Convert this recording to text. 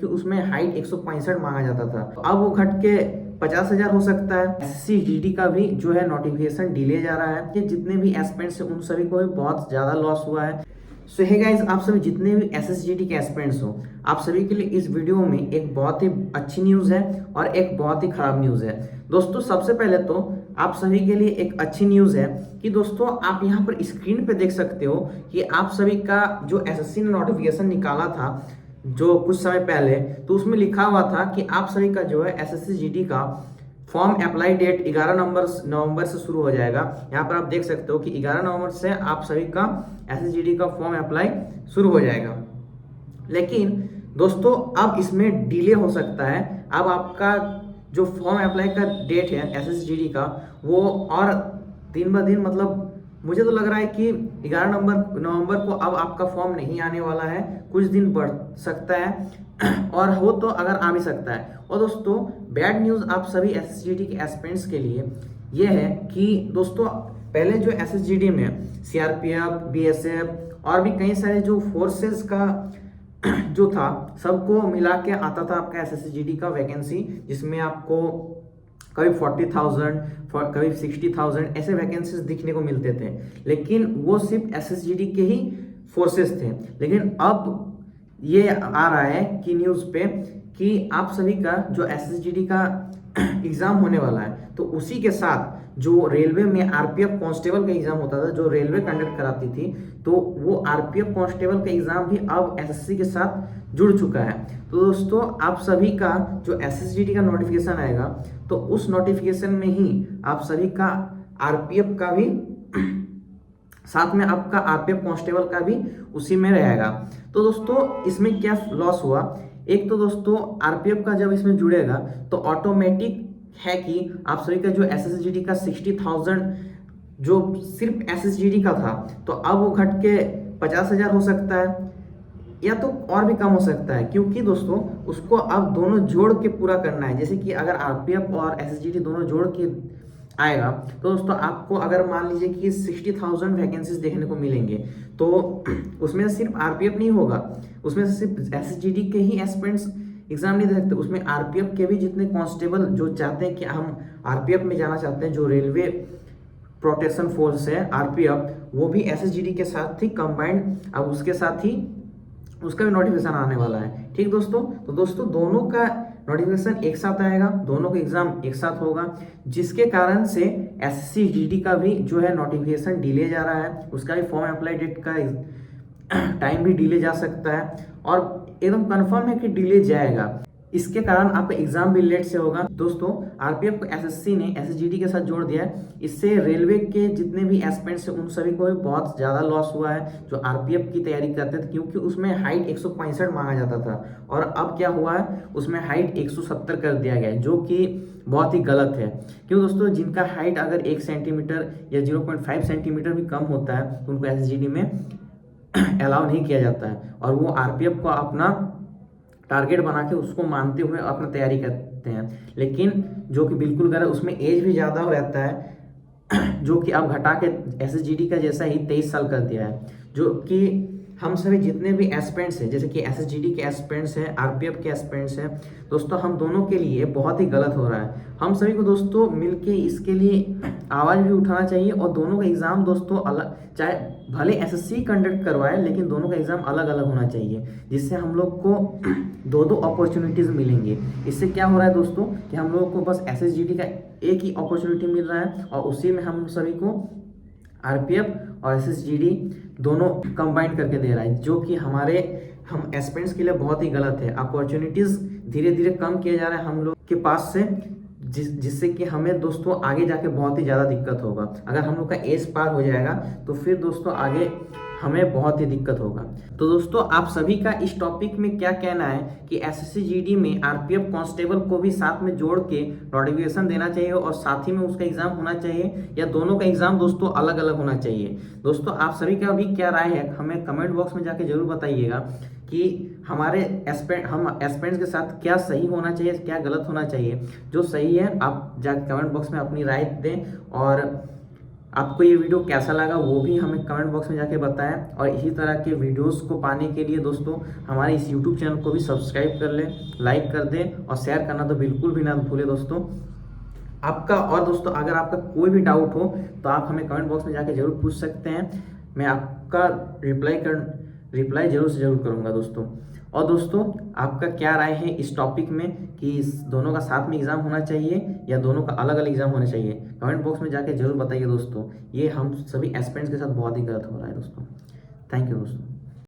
क्योंकि उसमें हाइट 165 मांगा जाता था। अब वो घट के 50,000 हो सकता है। एसएससी जीडी का भी जो है नोटिफिकेशन डिले जा रहा है। कि जितने भी एस्पिरेंट्स हैं उन सभी को भी बहुत ज्यादा लॉस हुआ है। सो हे गाइस, आप सभी जितने भी एसएसजीडी के एस्पिरेंट्स हो, आप सभी के लिए इस वीडियो में एक बहुत ही अच्छी न्यूज़ है और एक बहुत ही खराब न्यूज़ है। दोस्तों सबसे पहले तो आप सभी के लिए एक अच्छी न्यूज़ है कि दोस्तों आप यहाँ पर स्क्रीन पे देख सकते हो कि आप सभी का जो एसएससी ने नोटिफिकेशन निकाला था जो कुछ समय पहले, तो उसमें लिखा हुआ था कि आप सभी का जो है एसएससी जीडी का फॉर्म अप्लाई डेट 11 नवंबर से शुरू हो जाएगा। यहाँ पर आप देख सकते हो कि 11 नवंबर से आप सभी का एसएसजीडी का फॉर्म अप्लाई शुरू हो जाएगा। लेकिन दोस्तों अब इसमें डिले हो सकता है। अब आपका जो फॉर्म अप्लाई का डेट है एसएसजीडी का, वो और दिन ब दिन मतलब मुझे तो लग रहा है कि 11 नवंबर को अब आपका फॉर्म नहीं आने वाला है, कुछ दिन बढ़ सकता है और हो तो अगर आ भी सकता है। और दोस्तों बैड न्यूज़ आप सभी एसएसजीडी के एस्पिरेंट्स के लिए ये है कि दोस्तों पहले जो एसएसजीडी में सीआरपीएफ, बीएसएफ और भी कई सारे जो फोर्सेस का जो था सबको मिला के आता था आपका एसएसजीडी का वैकेंसी, जिसमें आपको कभी 40,000 कभी 60,000 ऐसे वैकेंसीज दिखने को मिलते थे। लेकिन वो सिर्फ एसएसजीडी के ही फोर्सेस थे। लेकिन अब ये आ रहा है कि न्यूज़ पे कि आप सभी का जो एसएसजीडी का एग्ज़ाम होने वाला है, तो उसी के साथ जो रेलवे में आरपीएफ कांस्टेबल का एग्ज़ाम होता था जो रेलवे कंडक्ट कराती थी, तो वो आरपीएफ कांस्टेबल का एग्ज़ाम भी अब एसएससी के साथ जुड़ चुका है। तो दोस्तों आप सभी का जो एसएसजीडी का नोटिफिकेशन आएगा, तो उस नोटिफिकेशन में ही आप सभी का आरपीएफ का भी साथ में आपका आरपीएफ कांस्टेबल का भी उसी में रहेगा। तो दोस्तों इसमें क्या लॉस हुआ, एक तो दोस्तों आरपीएफ का जब इसमें जुड़ेगा तो ऑटोमेटिक है कि आप सभी का जो एसएसजीडी का 60,000 जो सिर्फ एसएसजीडी का था, तो अब वो घट के 50,000 हो सकता है या तो और भी कम हो सकता है। क्योंकि दोस्तों उसको अब दोनों जोड़ के पूरा करना है। जैसे कि अगर आरपीएफ और एसएसजीडी दोनों जोड़ के आएगा तो दोस्तों आपको अगर मान लीजिए कि 60,000 वैकेंसीज देखने को मिलेंगे, तो उसमें सिर्फ आरपीएफ नहीं होगा, उसमें सिर्फ एसएसजीडी के ही एस्पिरेंट्स एग्जाम नहीं दे सकते, उसमें आरपीएफ के भी जितने कांस्टेबल जो चाहते हैं कि हम आरपीएफ में जाना चाहते हैं, जो रेलवे प्रोटेक्शन फोर्स है आरपीएफ, वो भी एसएसजीडी के साथ ही कंबाइंड अब उसके साथ ही उसका भी नोटिफिकेशन आने वाला है। ठीक दोस्तों, तो दोस्तों दोनों का नोटिफिकेशन एक साथ आएगा, दोनों का एग्जाम एक साथ होगा, जिसके कारण से एसएससी जीडी का भी जो है नोटिफिकेशन डिले जा रहा है। उसका भी फॉर्म अप्लाई डेट का टाइम भी डिले जा सकता है और एकदम कंफर्म है कि डिले जाएगा। इसके कारण आपका एग्जाम भी लेट से होगा। दोस्तों आरपीएफ को एसएससी ने एसएसजीडी के साथ जोड़ दिया है। इससे रेलवे के जितने भी एस्पिरेंट्स हैं उन सभी को भी बहुत ज़्यादा लॉस हुआ है जो आरपीएफ की तैयारी करते थे, क्योंकि उसमें हाइट 165 मांगा जाता था और अब क्या हुआ है उसमें हाइट 170 कर दिया गया है, जो कि बहुत ही गलत है। क्यों दोस्तों, जिनका हाइट अगर 1 सेंटीमीटर या 0.5 सेंटीमीटर भी कम होता है तो उनको एसएसजीडी में अलाउ नहीं किया जाता है और वो आरपीएफ को अपना टारगेट बना के उसको मानते हुए अपना तैयारी करते हैं। लेकिन जो कि बिल्कुल गलत, उसमें एज भी ज़्यादा रहता है, जो कि अब घटा के एसएसजीडी का जैसा ही 23 साल कर दिया है। जो कि हम सभी जितने भी एस्पिरेंट्स हैं, जैसे कि एसएसजीडी के एस्पिरेंट्स हैं, आरपीएफ के एस्पिरेंट्स हैं, दोस्तों हम दोनों के लिए बहुत ही गलत हो रहा है। हम सभी को दोस्तों मिलके इसके लिए आवाज़ भी उठाना चाहिए और दोनों का एग्ज़ाम दोस्तों अलग, चाहे भले एसएससी कंडक्ट करवाए लेकिन दोनों का एग्ज़ाम अलग अलग होना चाहिए, जिससे हम लोग को दो अपॉर्चुनिटीज़ मिलेंगे। इससे क्या हो रहा है दोस्तों कि हम लोगों को बस एसएसजीडी का एक ही अपॉर्चुनिटी मिल रहा है और उसी में हम सभी को आरपीएफ और एसएसजीडी दोनों कंबाइन करके दे रहा है, जो कि हम एस्पिरेंट्स के लिए बहुत ही गलत है। अपॉर्चुनिटीज़ धीरे धीरे कम किया जा रहा है हम लोग के पास से, जिससे कि हमें दोस्तों आगे जाके बहुत ही ज़्यादा दिक्कत होगा। अगर हम लोग का एज पार हो जाएगा तो फिर दोस्तों आगे हमें बहुत ही दिक्कत होगा। तो दोस्तों आप सभी का इस टॉपिक में क्या कहना है कि एसएससी जीडी में आरपीएफ कांस्टेबल को भी साथ में जोड़ के नोटिफिकेशन देना चाहिए और साथ ही में उसका एग्जाम होना चाहिए, या दोनों का एग्जाम दोस्तों अलग अलग होना चाहिए? दोस्तों आप सभी का भी क्या राय है हमें कमेंट बॉक्स में जाके जरूर बताइएगा कि हम एस्पिरेंट्स के साथ क्या सही होना चाहिए, क्या गलत होना चाहिए। जो सही है आप जाके कमेंट बॉक्स में अपनी राय दें और आपको ये वीडियो कैसा लगा वो भी हमें कमेंट बॉक्स में जाके बताएं, और इसी तरह के वीडियोस को पाने के लिए दोस्तों हमारे इस यूट्यूब चैनल को भी सब्सक्राइब कर लें, लाइक कर दें और शेयर करना तो बिल्कुल भी ना भूलें दोस्तों आपका। और दोस्तों अगर आपका कोई भी डाउट हो तो आप हमें कमेंट बॉक्स में जाके जरूर पूछ सकते हैं, मैं आपका रिप्लाई जरूर से जरूर करूँगा दोस्तों। और दोस्तों आपका क्या राय है इस टॉपिक में कि इस दोनों का साथ में एग्ज़ाम होना चाहिए या दोनों का अलग अलग एग्ज़ाम होना चाहिए, कमेंट बॉक्स में जाके जरूर बताइए दोस्तों। ये हम सभी एस्पिरेंट्स के साथ बहुत ही गलत हो रहा है दोस्तों। थैंक यू दोस्तों।